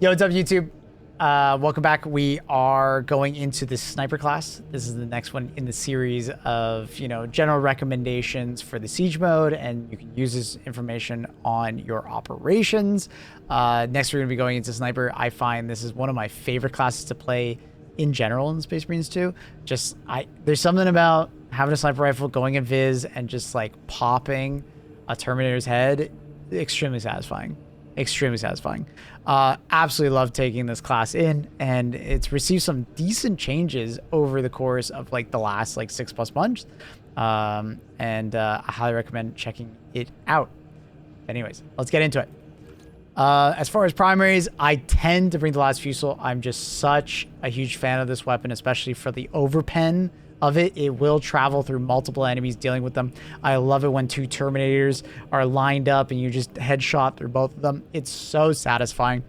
Yo, what's up, YouTube? Welcome back. We are going into the sniper class. This is the next one in the series of, general recommendations for the siege mode, and you can use this information on your operations. Next, we're going to be going into sniper. I find this is one of my favorite classes to play in general in Space Marines 2. There's something about having a sniper rifle, going in Viz, and just like popping a Terminator's head. Extremely satisfying. Extremely satisfying. Absolutely love taking this class in, and it's received some decent changes over the course of like the last like 6+ months. I highly recommend checking it out. Anyways, let's get into it. As far as primaries, I tend to bring the last Fusel. I'm just such a huge fan of this weapon, especially for the overpen of it. It will travel through multiple enemies dealing with them. I love it when two Terminators are lined up and you just headshot through both of them. It's so satisfying.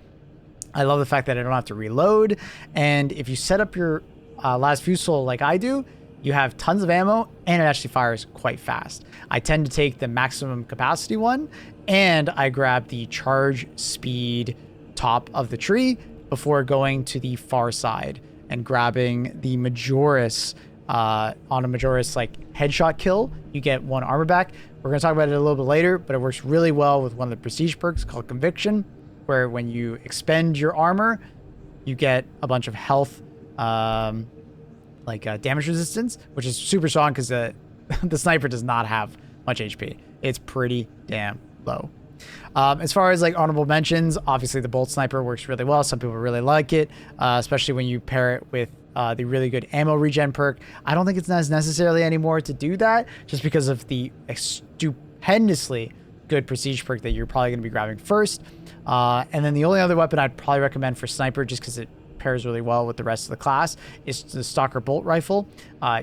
I love the fact that I don't have to reload. And if you set up your last Fusel like I do, you have tons of ammo and it actually fires quite fast. I tend to take the maximum capacity one, and I grab the charge speed top of the tree before going to the far side and grabbing the Majoris. On a Majoris like headshot kill, you get 1 armor back. We're going to talk about it a little bit later, but it works really well with one of the prestige perks called Conviction, where when you expend your armor, you get a bunch of health, damage resistance, which is super strong because the sniper does not have much HP. It's pretty damn low. As far as like honorable mentions, obviously the bolt sniper works really well. Some people really like it, especially when you pair it with the really good ammo regen perk. I don't think it's as necessarily anymore to do that, just because of the stupendously good prestige perk that you're probably going to be grabbing first. And then the only other weapon I'd probably recommend for sniper, just because it pairs really well with the rest of the class, is the Stalker bolt rifle.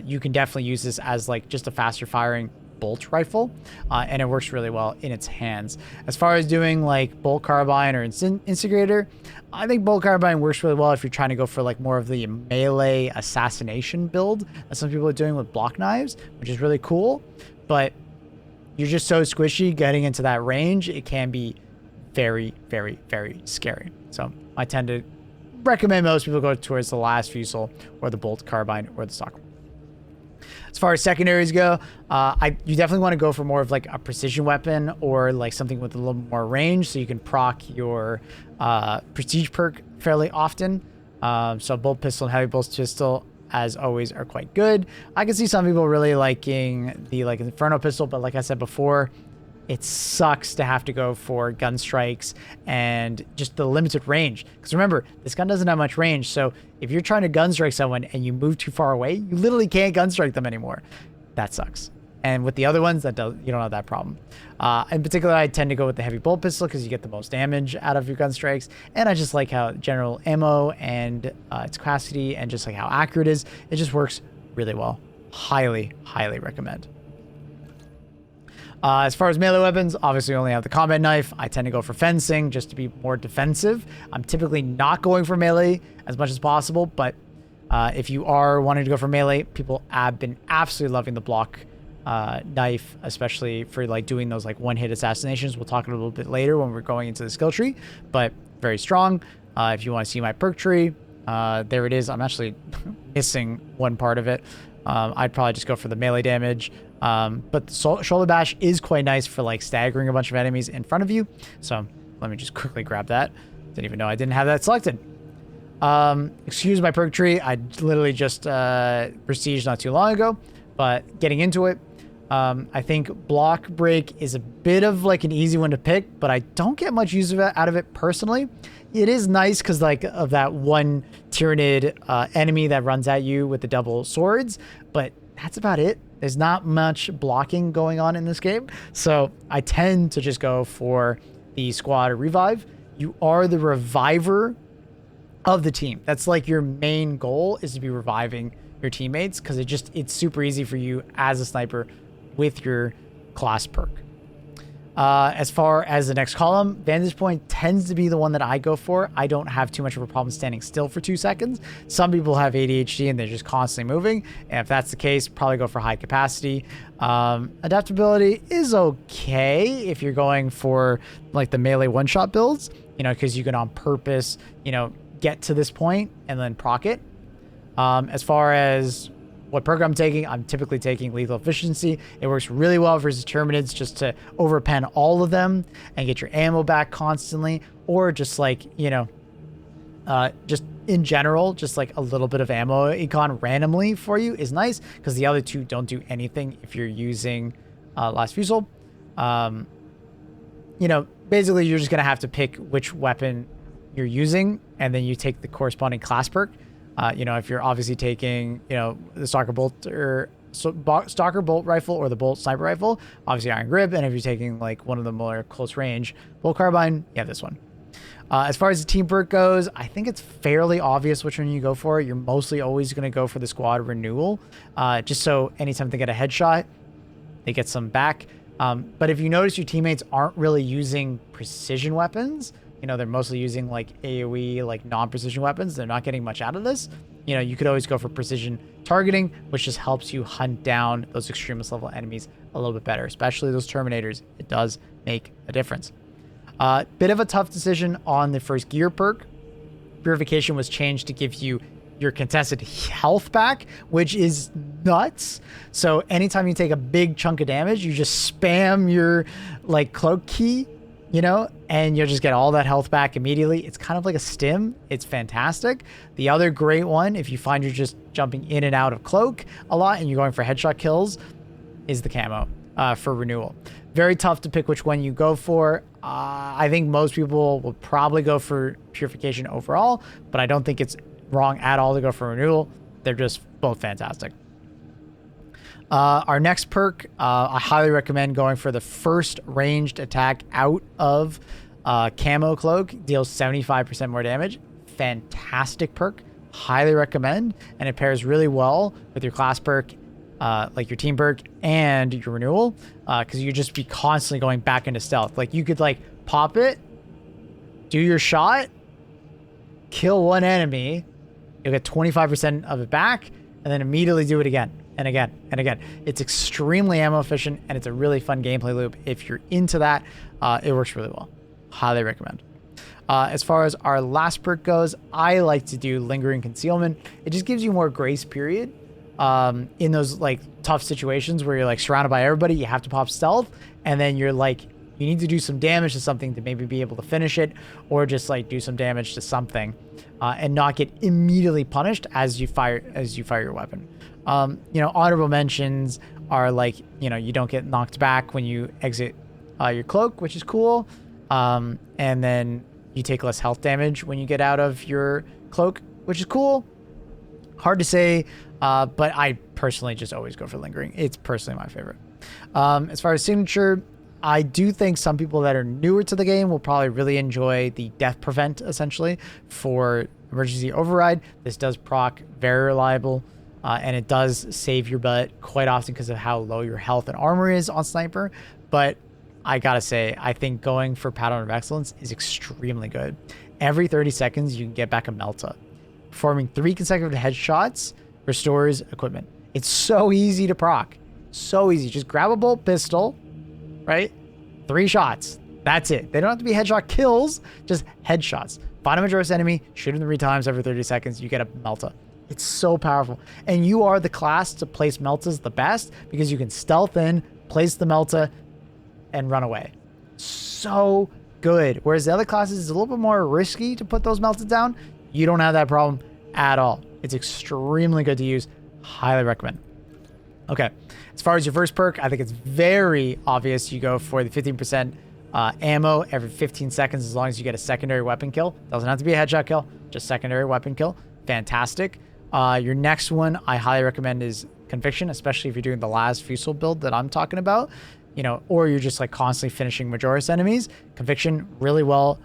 You can definitely use this as like just a faster firing bolt rifle, and it works really well in its hands. As far as doing like bolt carbine or instigator, I think bolt carbine works really well if you're trying to go for like more of the melee assassination build that some people are doing with block knives, which is really cool. But you're just so squishy getting into that range, it can be very, very, very scary. So I tend to recommend most people go towards the last Fusel or the bolt carbine or the Stalker. As far as secondaries go, you definitely want to go for more of like a precision weapon or like something with a little more range, so you can proc your prestige perk fairly often. So bolt pistol and heavy bolt pistol, as always, are quite good. I can see some people really liking the like Inferno pistol, but like I said before, it sucks to have to go for gun strikes and just the limited range. Because remember, this gun doesn't have much range. So if you're trying to gun strike someone and you move too far away, you literally can't gun strike them anymore. That sucks. And with the other ones, you don't have that problem. In particular, I tend to go with the heavy bolt pistol because you get the most damage out of your gun strikes. And I just like how general ammo and its capacity and just like how accurate it is. It just works really well. Highly, highly recommend. As far as melee weapons, obviously we only have the combat knife. I tend to go for fencing just to be more defensive. I'm typically not going for melee as much as possible, but if you are wanting to go for melee, people have been absolutely loving the block knife, especially for like doing those like one-hit assassinations. We'll talk a little bit later when we're going into the skill tree, but very strong. If you want to see my perk tree, there it is. I'm actually missing one part of it. I'd probably just go for the melee damage. But the shoulder bash is quite nice for like staggering a bunch of enemies in front of you. So let me just quickly grab that. Didn't even know I didn't have that selected. Excuse my perk tree. I literally just prestiged not too long ago, but getting into it, I think block break is a bit of like an easy one to pick, but I don't get much use of it out of it personally. It is nice because like of that one Tyranid enemy that runs at you with the double swords, but that's about it. There's not much blocking going on in this game. So I tend to just go for the squad revive. You are the reviver of the team. That's like your main goal, is to be reviving your teammates, because it's super easy for you as a sniper with your class perk. As far as the next column, Vantage Point tends to be the one that I go for. I don't have too much of a problem standing still for 2 seconds. Some people have ADHD and they're just constantly moving. And if that's the case, probably go for high capacity. Adaptability is okay if you're going for like the melee one-shot builds, because you can on purpose, get to this point and then proc it. As far as what perk I'm typically taking Lethal Efficiency. It works really well versus Terminids just to overpen all of them and get your ammo back constantly, or just like, just in general, just like a little bit of ammo econ randomly for you is nice, because the other two don't do anything if you're using Last Fusel. Basically you're just going to have to pick which weapon you're using, and then you take the corresponding class perk. If you're obviously taking, the Stalker Bolt rifle or the Bolt Sniper rifle, obviously Iron Grip. And if you're taking like one of the more close range Bolt Carbine, you have this one. As far as the team perk goes, I think it's fairly obvious which one you go for. You're mostly always going to go for the Squad Renewal, just so anytime they get a headshot, they get some back. But if you notice your teammates aren't really using precision weapons, they're mostly using like AoE, like non-precision weapons. They're not getting much out of this. You could always go for precision targeting, which just helps you hunt down those extremist level enemies a little bit better, especially those Terminators. It does make a difference. Bit of a tough decision on the first gear perk. Purification was changed to give you your contested health back, which is nuts. So anytime you take a big chunk of damage, you just spam your like cloak key, and you'll just get all that health back immediately. It's kind of like a stim. It's fantastic. The other great one, if you find you're just jumping in and out of cloak a lot and you're going for headshot kills, is the camo for renewal. Very tough to pick which one you go for. I think most people will probably go for purification overall, but I don't think it's wrong at all to go for renewal. They're just both fantastic. Our next perk, I highly recommend going for the first ranged attack out of camo cloak. Deals 75% more damage. Fantastic perk. Highly recommend. And it pairs really well with your class perk, like your team perk and your renewal, because you just be constantly going back into stealth. Like you could like pop it, do your shot, kill one enemy, you'll get 25% of it back, and then immediately do it again. And again, and again. It's extremely ammo efficient, and it's a really fun gameplay loop. If you're into that, it works really well. Highly recommend. As far as our last perk goes, I like to do Lingering Concealment. It just gives you more grace period in those like tough situations where you're like surrounded by everybody. You have to pop stealth, and then you're like, you need to do some damage to something to maybe be able to finish it, or just like do some damage to something and not get immediately punished as you fire your weapon. Honorable mentions are like, you don't get knocked back when you exit your cloak, which is cool. And then you take less health damage when you get out of your cloak, which is cool. Hard to say, but I personally just always go for Lingering. It's personally my favorite. As far as signature, I do think some people that are newer to the game will probably really enjoy the Death Prevent, essentially, for Emergency Override. This does proc, very reliable. And it does save your butt quite often because of how low your health and armor is on Sniper. But I gotta say, I think going for Pattern of Excellence is extremely good. Every 30 seconds, you can get back a Melta. Performing 3 consecutive headshots restores equipment. It's so easy to proc. So easy. Just grab a bolt pistol, right? 3 shots. That's it. They don't have to be headshot kills, just headshots. Find a Majora's enemy, shoot him 3 times every 30 seconds, you get a Melta. It's so powerful. And you are the class to place Meltas the best because you can stealth in, place the Melta, and run away. So good. Whereas the other classes is a little bit more risky to put those Meltas down. You don't have that problem at all. It's extremely good to use. Highly recommend. Okay. As far as your first perk, I think it's very obvious you go for the 15% ammo every 15 seconds as long as you get a secondary weapon kill. Doesn't have to be a headshot kill, just secondary weapon kill. Fantastic. Your next one I highly recommend is Conviction, especially if you're doing the Last Fusel build that I'm talking about, or you're just like constantly finishing Majora's enemies. Conviction really well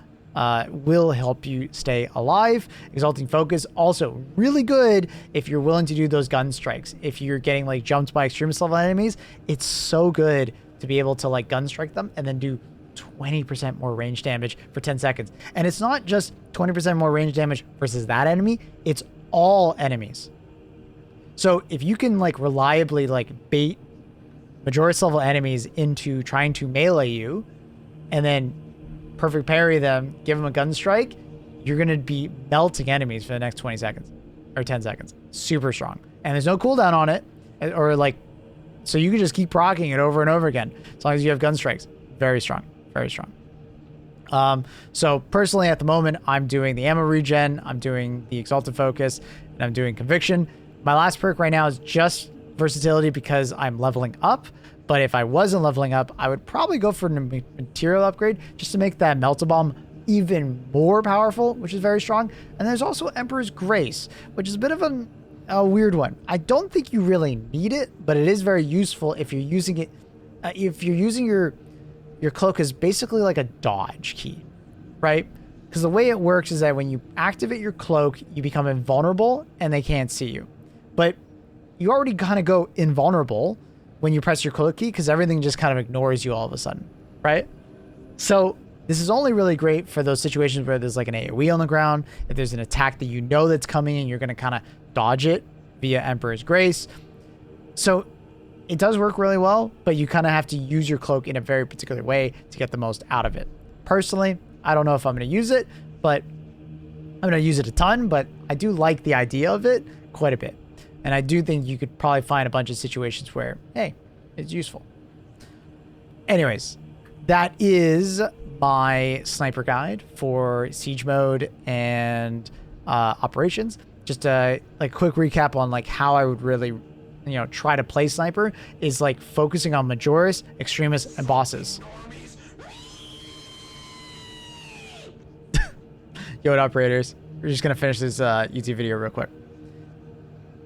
will help you stay alive. Exalting Focus, also really good if you're willing to do those gun strikes. If you're getting like jumped by extremist level enemies, it's so good to be able to like gun strike them and then do 20% more range damage for 10 seconds. And it's not just 20% more range damage versus that enemy, it's all enemies. So if you can like reliably like bait Majoris level enemies into trying to melee you and then perfect parry them, give them a gun strike, you're going to be melting enemies for the next 20 seconds or 10 seconds. Super strong. And there's no cooldown on it, or like, so you can just keep proccing it over and over again as long as you have gun strikes. Very strong. Very strong. So personally at the moment, I'm doing the ammo regen, I'm doing the Exalted Focus, and I'm doing Conviction. My last perk right now is just Versatility because I'm leveling up. But if I wasn't leveling up, I would probably go for a material upgrade just to make that Melta Bomb even more powerful, which is very strong. And there's also Emperor's Grace, which is a bit of a weird one. I don't think you really need it, but it is very useful if you're using it. If you're using your cloak as basically like a dodge key, right? Because the way it works is that when you activate your cloak, you become invulnerable and they can't see you. But you already kind of go invulnerable when you press your cloak key because everything just kind of ignores you all of a sudden, right? So this is only really great for those situations where there's like an AoE on the ground, if there's an attack that you know that's coming and you're going to kind of dodge it via Emperor's Grace. So it does work really well, but you kind of have to use your cloak in a very particular way to get the most out of it. Personally, I don't know if I'm going to use it, but I'm going to use it a ton, but I do like the idea of it quite a bit. And I do think you could probably find a bunch of situations where, hey, it's useful. Anyways, that is my sniper guide for siege mode and operations. Just a like quick recap on like how I would really, try to play sniper is like focusing on Majoris, Extremis, and bosses. Yo, what up, Raiders? We're just gonna finish this YouTube video real quick.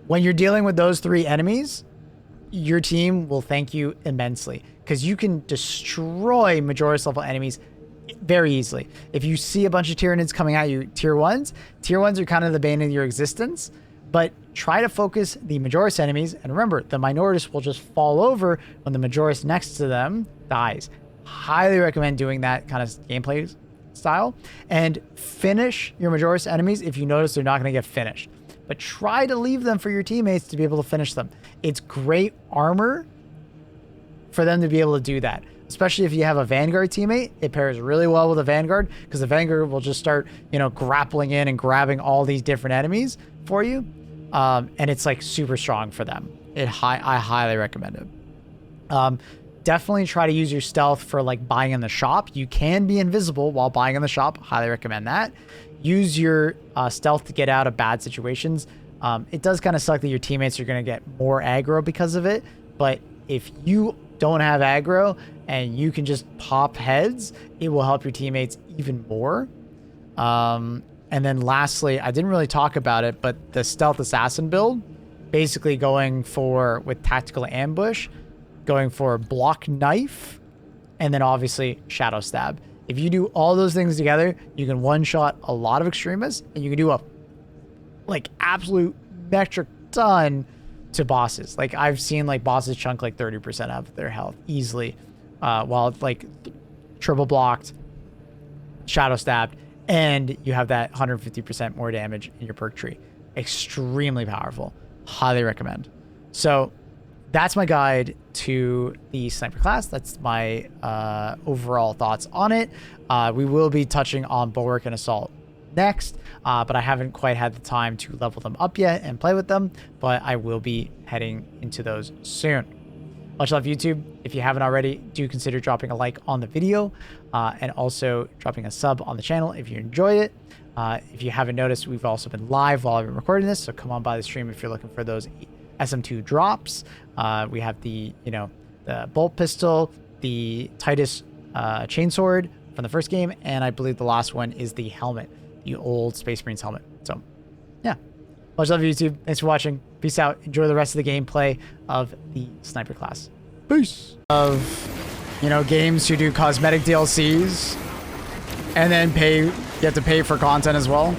When you're dealing with those three enemies, your team will thank you immensely because you can destroy Majoris level enemies very easily. If you see a bunch of Tyranids coming at you, tier 1s are kind of the bane of your existence, but try to focus the Majoris enemies. And remember, the Minoris will just fall over when the Majoris next to them dies. Highly recommend doing that kind of gameplay style and finish your Majoris enemies if you notice they're not going to get finished. But try to leave them for your teammates to be able to finish them. It's great armor for them to be able to do that. Especially if you have a Vanguard teammate, it pairs really well with a Vanguard because the Vanguard will just start, grappling in and grabbing all these different enemies for you. And it's like super strong for them. I highly recommend it. Definitely try to use your stealth for like buying in the shop. You can be invisible while buying in the shop. Highly recommend that. Use your stealth to get out of bad situations. It does kind of suck that your teammates are going to get more aggro because of it. But if you don't have aggro and you can just pop heads, it will help your teammates even more. And then lastly, I didn't really talk about it, but the stealth assassin build, basically going for, with tactical ambush, going for block knife, and then obviously shadow stab. If you do all those things together, you can one-shot a lot of extremists, and you can do a like absolute metric ton to bosses. Like I've seen like bosses chunk like 30% of their health easily, while like triple blocked, shadow stabbed, and you have that 150% more damage in your perk tree. Extremely powerful. Highly recommend. So that's my guide to the sniper class. That's my overall thoughts on it. We will be touching on bulwark and assault next, but I haven't quite had the time to level them up yet and play with them, but I will be heading into those soon. Much love, YouTube. If you haven't already, do consider dropping a like on the video and also dropping a sub on the channel if you enjoyed it. If you haven't noticed, we've also been live while I've been recording this, so come on by the stream if you're looking for those SM2 drops. We have the bolt pistol, the Titus chainsword from the first game, and I believe the last one is the helmet, the old Space Marines helmet. So yeah, much love, YouTube. Thanks for watching. Peace out. Enjoy the rest of the gameplay of the sniper class. Peace. Games who do cosmetic DLCs and then you have to pay for content as well.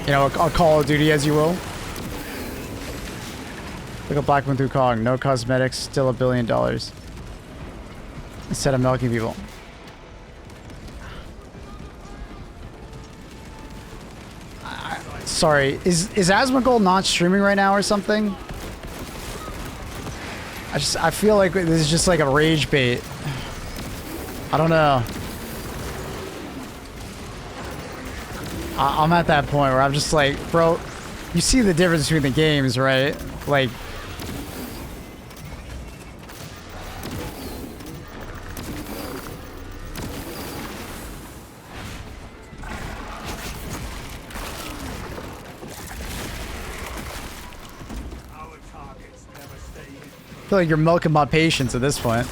A Call of Duty, as you will. Look at Black Moon through Kong. No cosmetics, still $1 billion. Instead of milking people. Sorry, is Asmongold not streaming right now or something? I feel like this is just like a rage bait. I don't know. I'm at that point where I'm just like, bro, you see the difference between the games, right? Like, I feel like you're milking my patience at this point.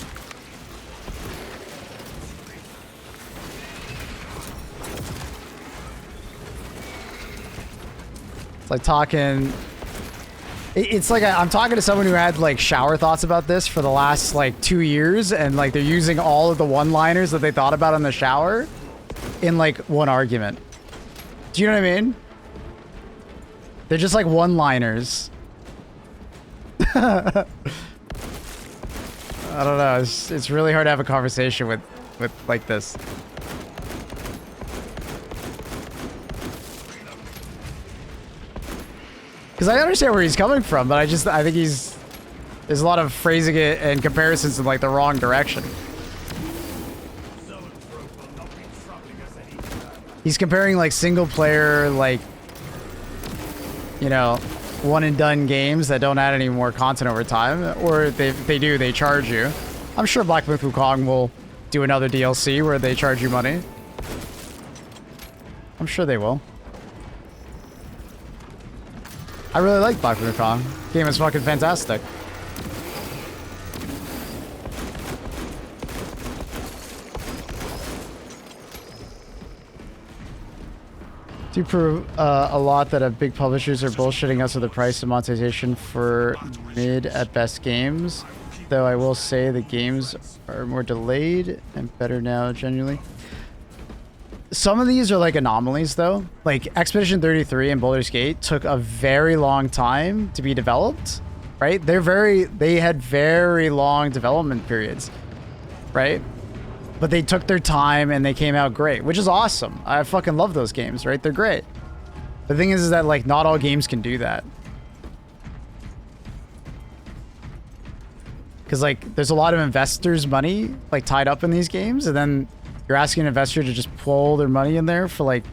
It's like talking... It's like I'm talking to someone who had like shower thoughts about this for the last like 2 years, and like they're using all of the one-liners that they thought about in the shower in like one argument. Do you know what I mean? They're just like one-liners. I don't know. It's really hard to have a conversation with like this. Because I understand where he's coming from, but I think there's a lot of phrasing it and comparisons in like the wrong direction. He's comparing like single player, like, you know, one and done games that don't add any more content over time, or they do, they charge you. I'm sure Black Myth Wukong will do another DLC where they charge you money. I'm sure they will. I really like Black Myth Wukong. Game is fucking fantastic. Do prove a lot that big publishers are bullshitting us with the price of monetization for mid at best games, though I will say the games are more delayed and better now genuinely. Some of these are like anomalies though. Like Expedition 33 and Baldur's Gate took a very long time to be developed, right? They had very long development periods, right? But they took their time and they came out great, which is awesome. I fucking love those games, right? They're great. The thing is that like not all games can do that. Because like there's a lot of investors' money like tied up in these games, and then you're asking an investor to just pull their money in there for like,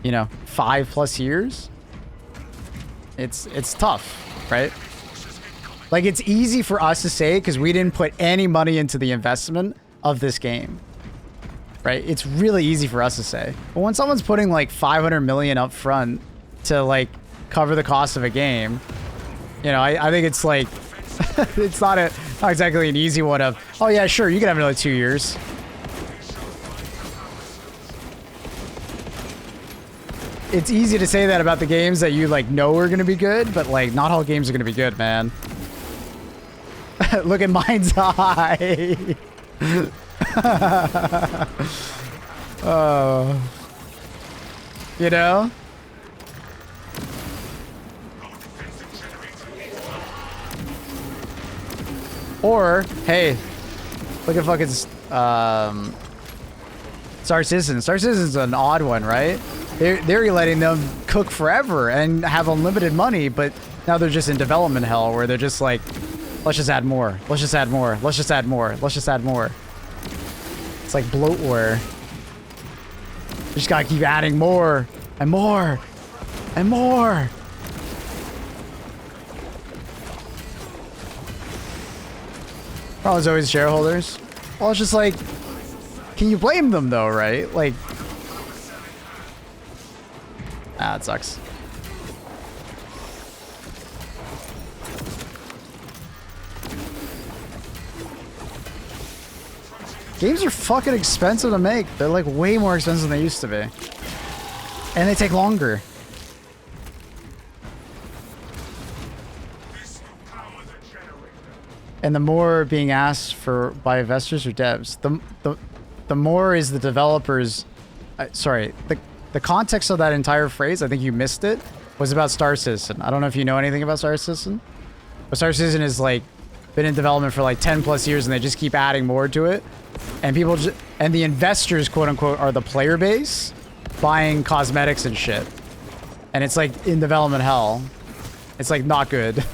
you know, 5+ years. It's tough, right? Like it's easy for us to say because we didn't put any money into the investment of this game, right? It's really easy for us to say. But when someone's putting like 500 million up front to like cover the cost of a game, you know, I think it's like it's not exactly an easy one of, oh yeah, sure, you can have another 2 years. It's easy to say that about the games that you like know are gonna be good, but like not all games are gonna be good, man. Look at Mind's Eye. Oh, you know? Or, hey, look at fucking Star Citizen. Star Citizen's an odd one, right? They're letting them cook forever and have unlimited money, but now they're just in development hell where they're just like, let's just add more. Let's just add more. Let's just add more. Let's just add more. It's like bloatware. You just gotta keep adding more and more and more. Problem's always shareholders. Well, it's just like, can you blame them though, right? Like, it sucks. Games are fucking expensive to make. They're like way more expensive than they used to be. And they take longer. And the more being asked for by investors or devs, the more is the developers. Sorry, the context of that entire phrase, I think you missed it, was about Star Citizen. I don't know if you know anything about Star Citizen. But Star Citizen is like been in development for like 10+ years, and they just keep adding more to it. And people and the investors, quote unquote, are the player base buying cosmetics and shit. And it's like in development hell. It's like not good.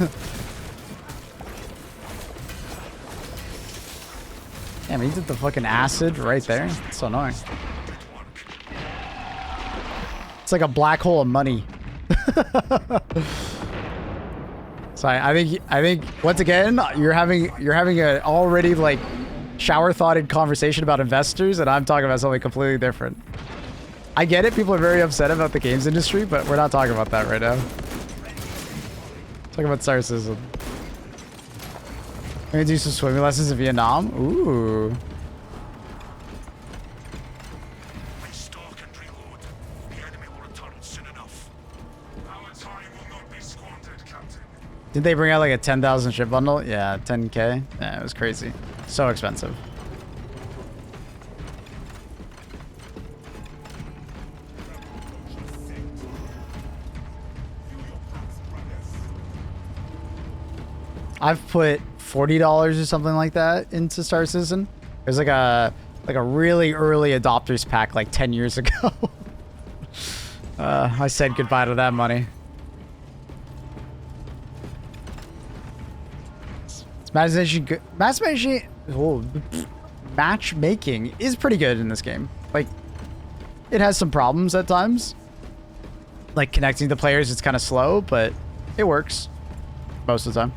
Damn, he did the fucking acid right there. It's so annoying. It's like a black hole of money. So I think once again you're having an already like shower-thoughted conversation about investors, and I'm talking about something completely different. I get it, people are very upset about the games industry, but we're not talking about that right now. Talking about Star Citizen. I'm gonna do some swimming lessons in Vietnam. Ooh. Did they bring out like a 10,000 ship bundle? Yeah, 10K. Yeah, it was crazy. So expensive. I've put $40 or something like that into Star Citizen. There's like a really early adopters pack like 10 years ago. I said goodbye to that money. Matchmaking is pretty good in this game. Like, it has some problems at times. Like connecting the players, it's kind of slow, but it works most of the time.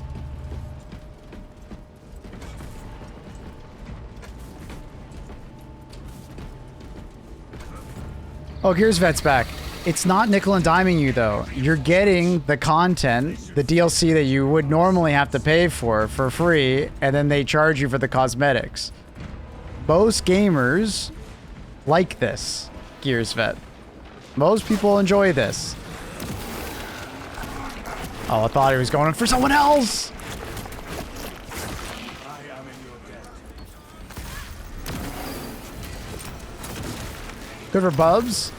Oh, Gears Vet's back. It's not nickel and diming you, though. You're getting the content, the DLC that you would normally have to pay for free, and then they charge you for the cosmetics. Most gamers like this, Gears Vet. Most people enjoy this. Oh, I thought he was going for someone else! Good for Bubs?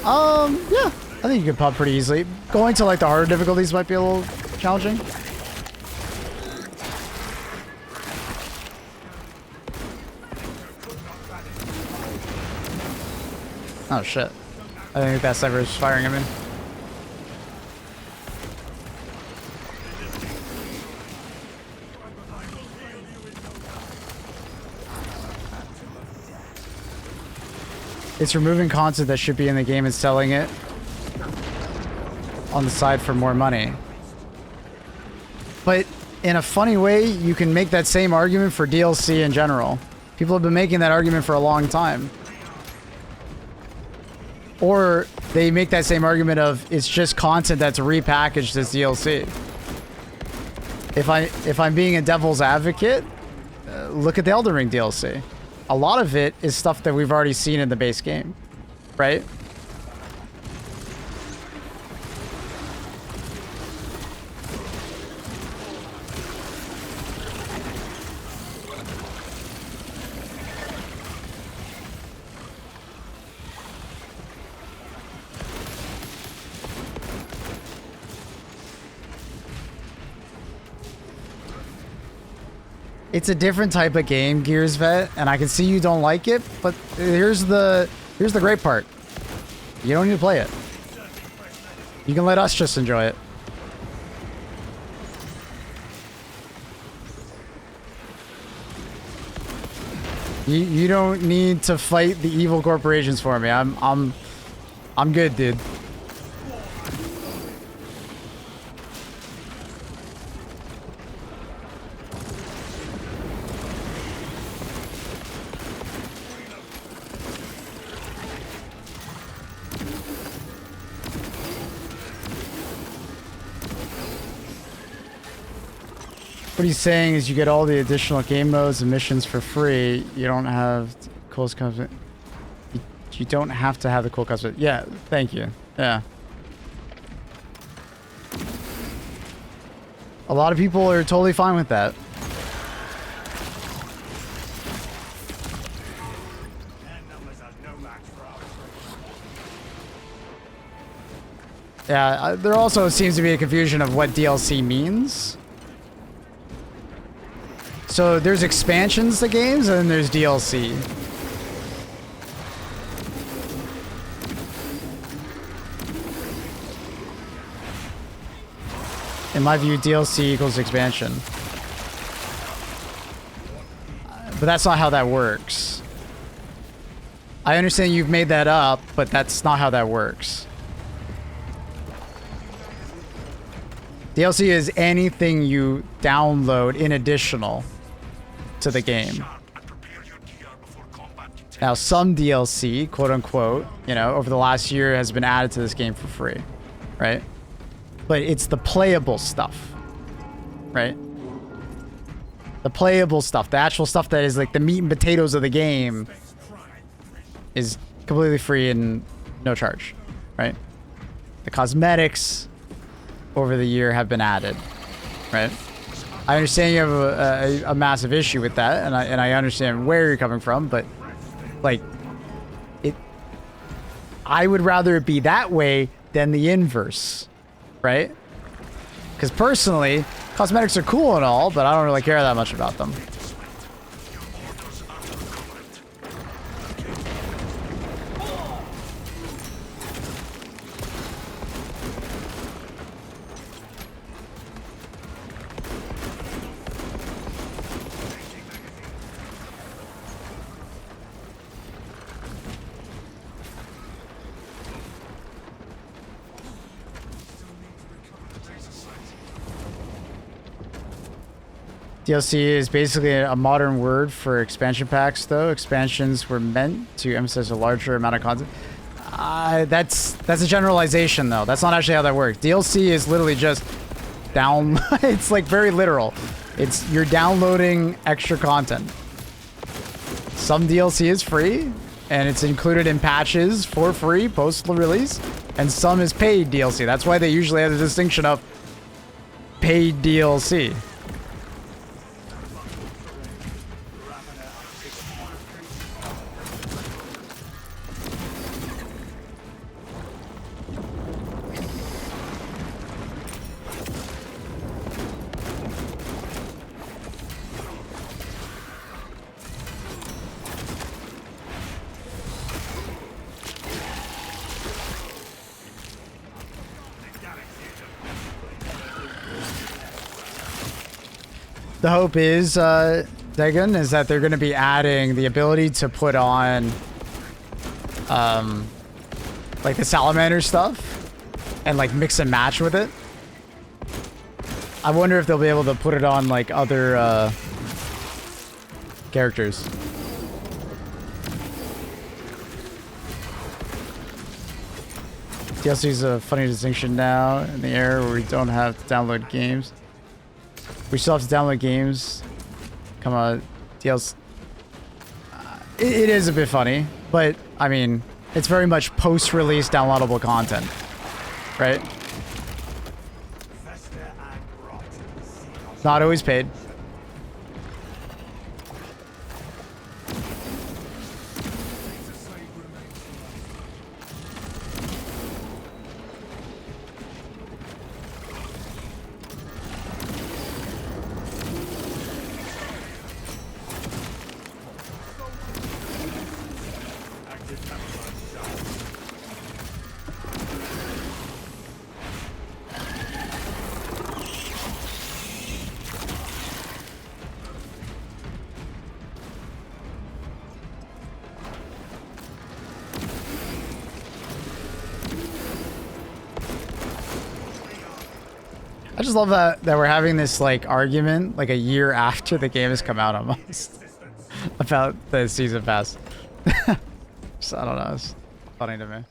Yeah. I think you can pub pretty easily. Going to like the harder difficulties might be a little challenging. Oh shit. I think that sniper is firing at me. It's removing content that should be in the game and selling it on the side for more money. But in a funny way, you can make that same argument for DLC in general. People have been making that argument for a long time. Or they make that same argument of it's just content that's repackaged as DLC. If I'm being a devil's advocate, look at the Elden Ring DLC. A lot of it is stuff that we've already seen in the base game, right? It's a different type of game, Gears Vet, and I can see you don't like it, but here's the great part. You don't need to play it. You can let us just enjoy it. You don't need to fight the evil corporations for me. I'm good, dude. What he's saying is you get all the additional game modes and missions for free. You don't have cool cosmetics. You don't have to have the cool cosmetics. Yeah, thank you. Yeah. A lot of people are totally fine with that. Yeah, there also seems to be a confusion of what DLC means. So there's expansions to games, and then there's DLC. In my view, DLC equals expansion. But that's not how that works. I understand you've made that up, but that's not how that works. DLC is anything you download in additional to the game. Now, some DLC, quote unquote, you know, over the last year has been added to this game for free, right? But it's the playable stuff, right? The playable stuff, the actual stuff that is like the meat and potatoes of the game is completely free and no charge, right? The cosmetics over the year have been added, right? I understand you have a massive issue with that, and I understand where you're coming from, but like, I would rather it be that way than the inverse, right? Because personally, cosmetics are cool and all, but I don't really care that much about them. DLC is basically a modern word for expansion packs, though. Expansions were meant to emphasize a larger amount of content. That's a generalization, though. That's not actually how that works. DLC is literally just down. It's like very literal. It's you're downloading extra content. Some DLC is free, and it's included in patches for free post-release, and some is paid DLC. That's why they usually have the distinction of paid DLC. The hope is, Dagon, is that they're going to be adding the ability to put on, like the salamander stuff and like mix and match with it. I wonder if they'll be able to put it on like other, characters. DLC is a funny distinction now in the era where we don't have to download games. We still have to download games. Come on, DLC. It is a bit funny, but I mean, it's very much post-release downloadable content, right? Not always paid. I just love that we're having this like argument like a year after the game has come out almost about the season pass. So, I don't know, it's funny to me.